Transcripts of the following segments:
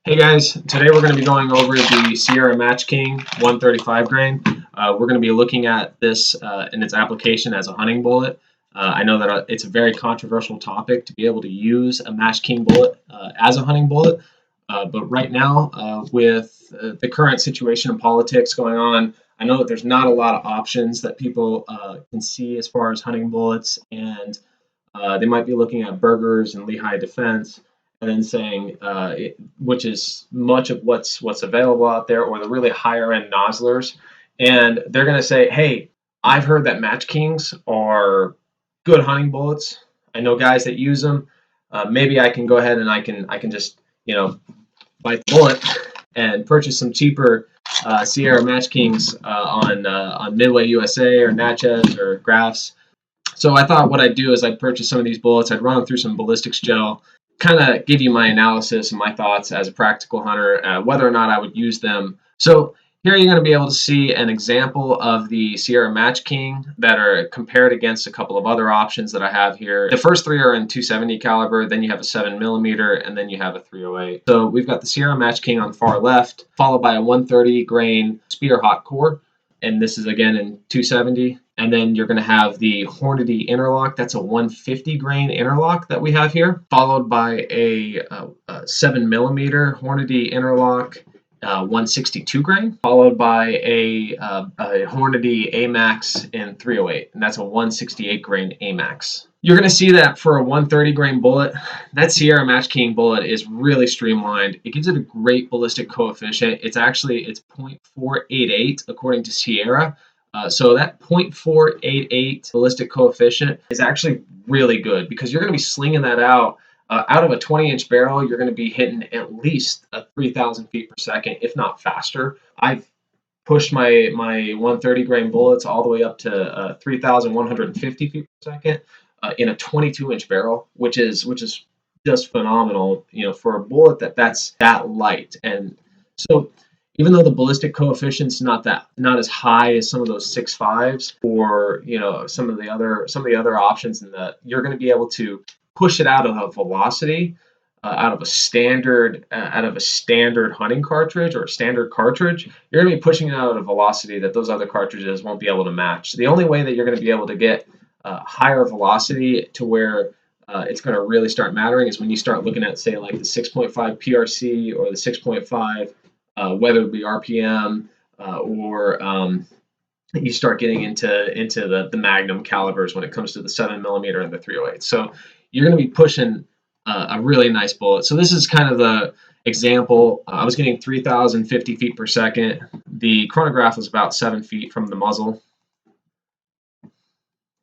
Hey guys, today we're going to be going over the Sierra Matchking 135 grain. We're going to be looking at this in its application as a hunting bullet. I know that it's a very controversial topic to be able to use a Matchking bullet as a hunting bullet, but right now with the current situation in politics going on, I know that there's not a lot of options that people can see as far as hunting bullets, and they might be looking at Burgers and Lehigh Defense and then saying, which is much of what's available out there, or the really higher end nozzlers, and they're going to say, "Hey, I've heard that Match Kings are good hunting bullets. I know guys that use them. Maybe I can go ahead and I can just bite the bullet and purchase some cheaper Sierra Match Kings on Midway USA or Natchez or Graphs." So I thought what I'd do is I'd purchase some of these bullets, I'd run them through some ballistics gel, kind of give you my analysis and my thoughts as a practical hunter, whether or not I would use them. So here you're going to be able to see an example of the Sierra Match King that are compared against a couple of other options that I have here. The first three are in 270 caliber, then you have a 7mm, and then you have a 308. So we've got the Sierra Match King on the far left, followed by a 130 grain Spear Hawk core, and this is again in 270. And then you're going to have the Hornady interlock. That's a 150 grain interlock that we have here, followed by a 7mm Hornady interlock, 162 grain, followed by a Hornady AMAX in 308, and that's a 168 grain AMAX. You're going to see that for a 130 grain bullet, that Sierra Match King bullet is really streamlined. It gives it a great ballistic coefficient. It's 0.488 according to Sierra. So that 0.488 ballistic coefficient is actually really good, because you're going to be slinging that out of a 20-inch barrel. You're going to be hitting at least 3,000 feet per second, if not faster. I've pushed my 130 grain bullets all the way up to 3,150 feet per second in a 22-inch barrel, which is just phenomenal, for a bullet that's that light. And so, even though the ballistic coefficient's not as high as some of those 6.5s or some of the other options, in that you're going to be able to push it out of a velocity, out of a standard hunting cartridge or a standard cartridge, you're going to be pushing it out at a velocity that those other cartridges won't be able to match. The only way that you're going to be able to get higher velocity to where it's going to really start mattering is when you start looking at, say, like the 6.5 PRC or the 6.5. Whether it be RPM or you start getting into the Magnum calibers when it comes to the 7mm and the 308. So you're going to be pushing a really nice bullet. So this is kind of the example. I was getting 3,050 feet per second. The chronograph was about 7 feet from the muzzle.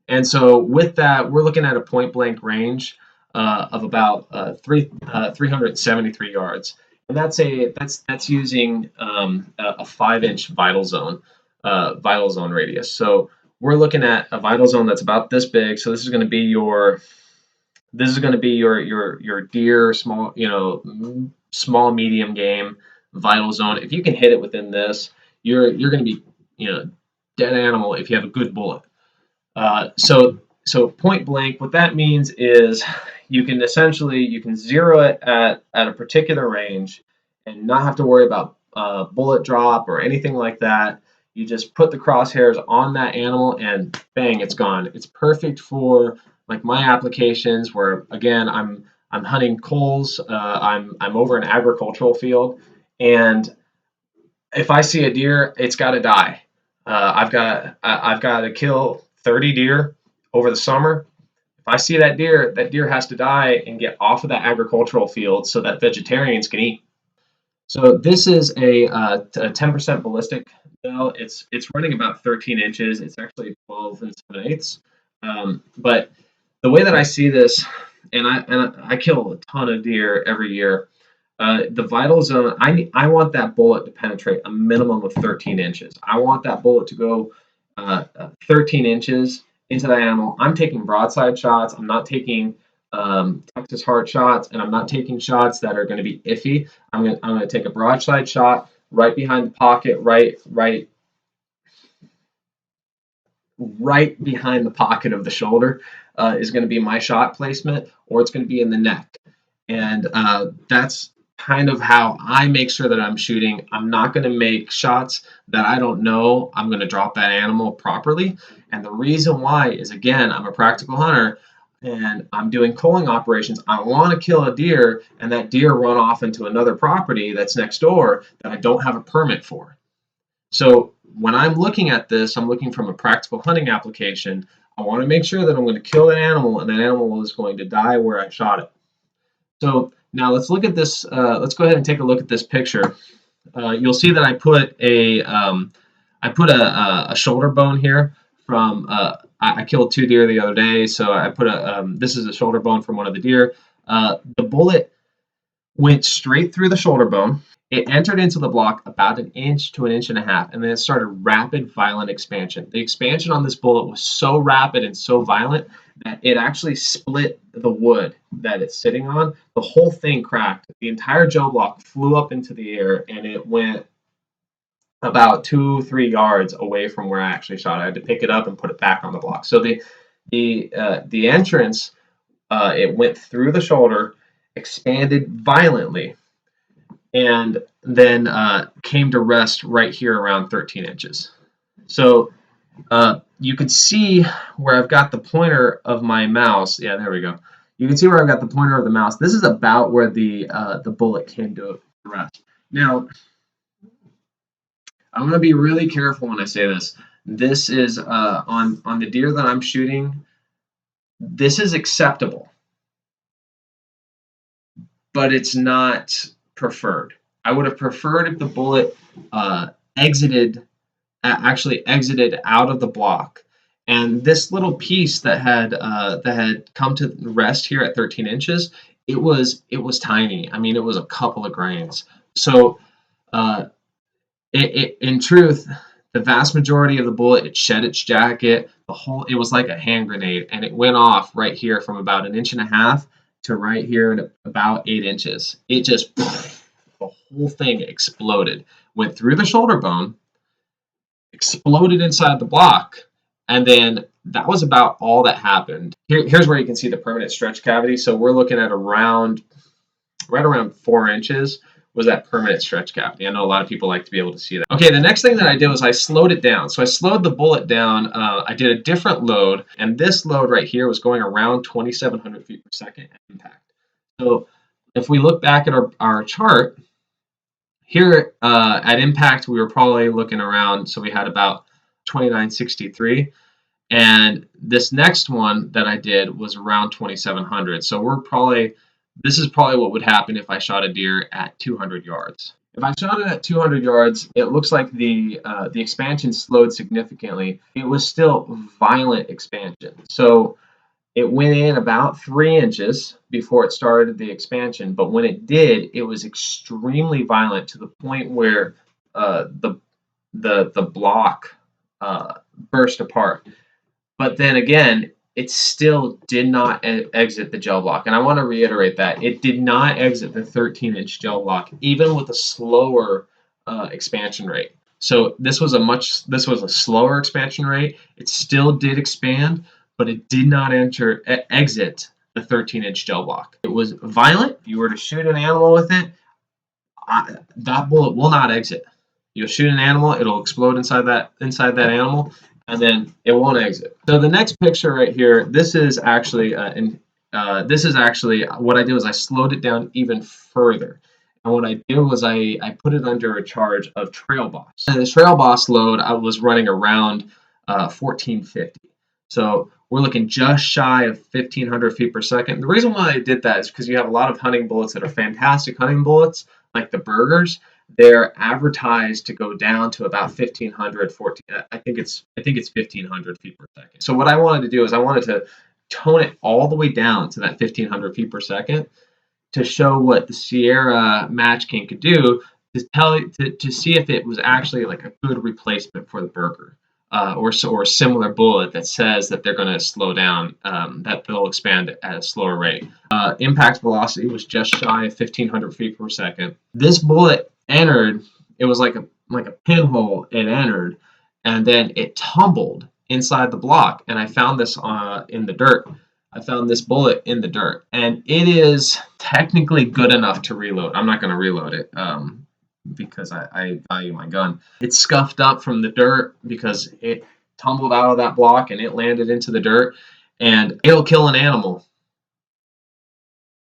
And so with that, we're looking at a point blank range of about 373 yards. And that's using a 5-inch vital zone radius. So we're looking at a vital zone that's about this big. So this is going to be your deer, small medium game vital zone. If you can hit it within this, you're going to be dead animal if you have a good bullet. So point blank, what that means is you can zero it at a particular range and not have to worry about bullet drop or anything like that. You just put the crosshairs on that animal and bang, it's gone. It's perfect for like my applications where, again, I'm hunting coals. I'm over an agricultural field, and if I see a deer, it's got to die. I've got to kill 30 deer over the summer. If I see that deer has to die and get off of that agricultural field so that vegetarians can eat. So this is a 10% ballistic gel. It's running about 13 inches. It's actually 12 7/8. But the way that I see this, and I kill a ton of deer every year. The vital zone, I want that bullet to penetrate a minimum of 13 inches. I want that bullet to go 13 inches into that animal. I'm taking broadside shots. I'm not taking Texas heart shots, and I'm not taking shots that are going to be iffy. I'm going to take a broadside shot right behind the pocket, right behind the pocket of the shoulder is going to be my shot placement, or it's going to be in the neck, and that's kind of how I make sure that I'm shooting. I'm not going to make shots that I don't know I'm going to drop that animal properly. And the reason why is, again, I'm a practical hunter and I'm doing culling operations. I want to kill a deer and that deer run off into another property that's next door that I don't have a permit for. So when I'm looking at this, I'm looking from a practical hunting application. I want to make sure that I'm going to kill an animal and that animal is going to die where I shot it. So now let's look at this. Let's go ahead and take a look at this picture. You'll see that I put a shoulder bone here from. I killed 2 deer the other day, so I put a. This is a shoulder bone from one of the deer. The bullet went straight through the shoulder bone. It entered into the block about 1 inch to 1.5 inches, and then it started rapid, violent expansion. The expansion on this bullet was so rapid and so violent that it actually split the wood that it's sitting on. The whole thing cracked. The entire gel block flew up into the air, and it went about 2-3 yards away from where I actually shot it. I had to pick it up and put it back on the block. So the entrance, it went through the shoulder, expanded violently, and then came to rest right here around 13 inches. So you can see where I've got the pointer of my mouse. Yeah, there we go. You can see where I've got the pointer of the mouse. This is about where the bullet came to rest. Now, I'm going to be really careful when I say this. This is on the deer that I'm shooting. This is acceptable, but it's not preferred. I would have preferred if the bullet actually exited out of the block, and this little piece that had come to rest here at 13 inches, it was tiny. I mean, it was a couple of grains. So in truth, the vast majority of the bullet, it shed its jacket. It was like a hand grenade, and it went off right here from about 1.5 inches to right here at about 8 inches. It just, the whole thing exploded, went through the shoulder bone, exploded inside the block, and then that was about all that happened. Here's where you can see the permanent stretch cavity. So we're looking at right around 4 inches was that permanent stretch cavity. I know a lot of people like to be able to see that. Okay, the next thing that I did was I slowed it down. So I slowed the bullet down. I did a different load, and this load right here was going around 2,700 feet per second at impact. So if we look back at our chart, here at impact, we were probably looking around, so we had about 2963. And this next one that I did was around 2,700. So this is probably what would happen if I shot a deer at 200 yards. If I shot it at 200 yards, it looks like the expansion slowed significantly. It was still violent expansion. So it went in about 3 inches before it started the expansion, but when it did, it was extremely violent to the point where the block burst apart. But then again, it still did not exit the gel block, and I want to reiterate that it did not exit the 13-inch gel block, even with a slower expansion rate. So this was a slower expansion rate. It still did expand, but it did not exit the 13-inch gel block. It was violent. If you were to shoot an animal with it, that bullet will not exit. You'll shoot an animal, it'll explode inside that animal, and then it won't exit. So the next picture right here, this is actually what I did was I slowed it down even further. And what I did was I put it under a charge of Trail Boss. And the Trail Boss load, I was running around 1450. So we're looking just shy of 1,500 feet per second. The reason why I did that is because you have a lot of hunting bullets that are fantastic hunting bullets, like the Burgers. They're advertised to go down to about 1,500, 14. I think it's 1,500 feet per second. So what I wanted to do is I wanted to tone it all the way down to that 1,500 feet per second to show what the Sierra Matchking could do to see if it was actually like a good replacement for the Burger. Or a similar bullet that says that they're going to slow down, that they'll expand at a slower rate. Impact velocity was just shy of 1,500 feet per second. This bullet entered, it was like a pinhole. It entered, and then it tumbled inside the block. And I found this in the dirt. I found this bullet in the dirt, and it is technically good enough to reload. I'm not going to reload it because I value my gun. It's scuffed up from the dirt because it tumbled out of that block and it landed into the dirt, and it'll kill an animal,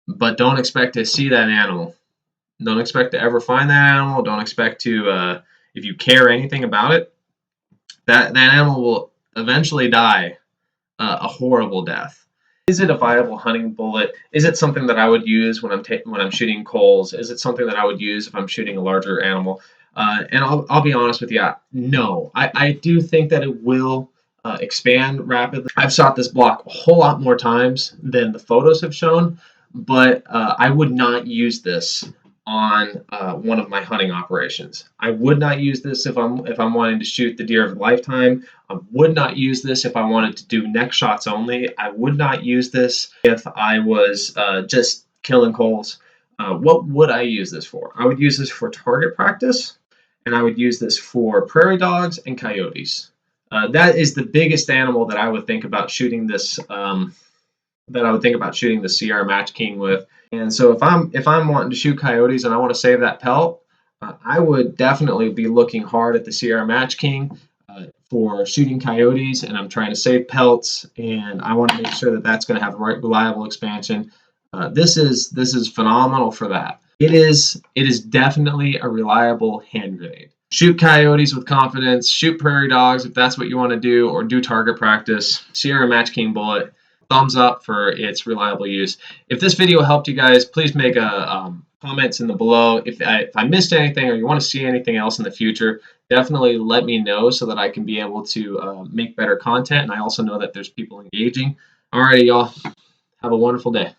but don't expect to see that animal. Don't expect to ever find that animal. Don't expect to, if you care anything about it, that animal will eventually die a horrible death. Is it a viable hunting bullet? Is it something that I would use when I'm shooting coals? Is it something that I would use if I'm shooting a larger animal? And I'll be honest with you, no. I do think that it will expand rapidly. I've shot this block a whole lot more times than the photos have shown, but I would not use this on one of my hunting operations. I would not use this if I'm wanting to shoot the deer of a lifetime. I would not use this if I wanted to do neck shots only. I would not use this if I was just killing coals. What would I use this for? I would use this for target practice, and I would use this for prairie dogs and coyotes. That is the biggest animal that I would think about shooting this. That I would think about shooting the Sierra Matchking with. And so if I'm wanting to shoot coyotes and I want to save that pelt, I would definitely be looking hard at the Sierra Matchking for shooting coyotes, and I'm trying to save pelts, and I want to make sure that that's going to have the right reliable expansion. This is phenomenal for that. It is definitely a reliable hand grenade. Shoot coyotes with confidence. Shoot prairie dogs if that's what you want to do, or do target practice. Sierra Matchking bullet. Thumbs up for its reliable use. If this video helped you guys, please make a comments in the below. If I missed anything or you want to see anything else in the future, definitely let me know so that I can be able to make better content. And I also know that there's people engaging. Alrighty, y'all. Have a wonderful day.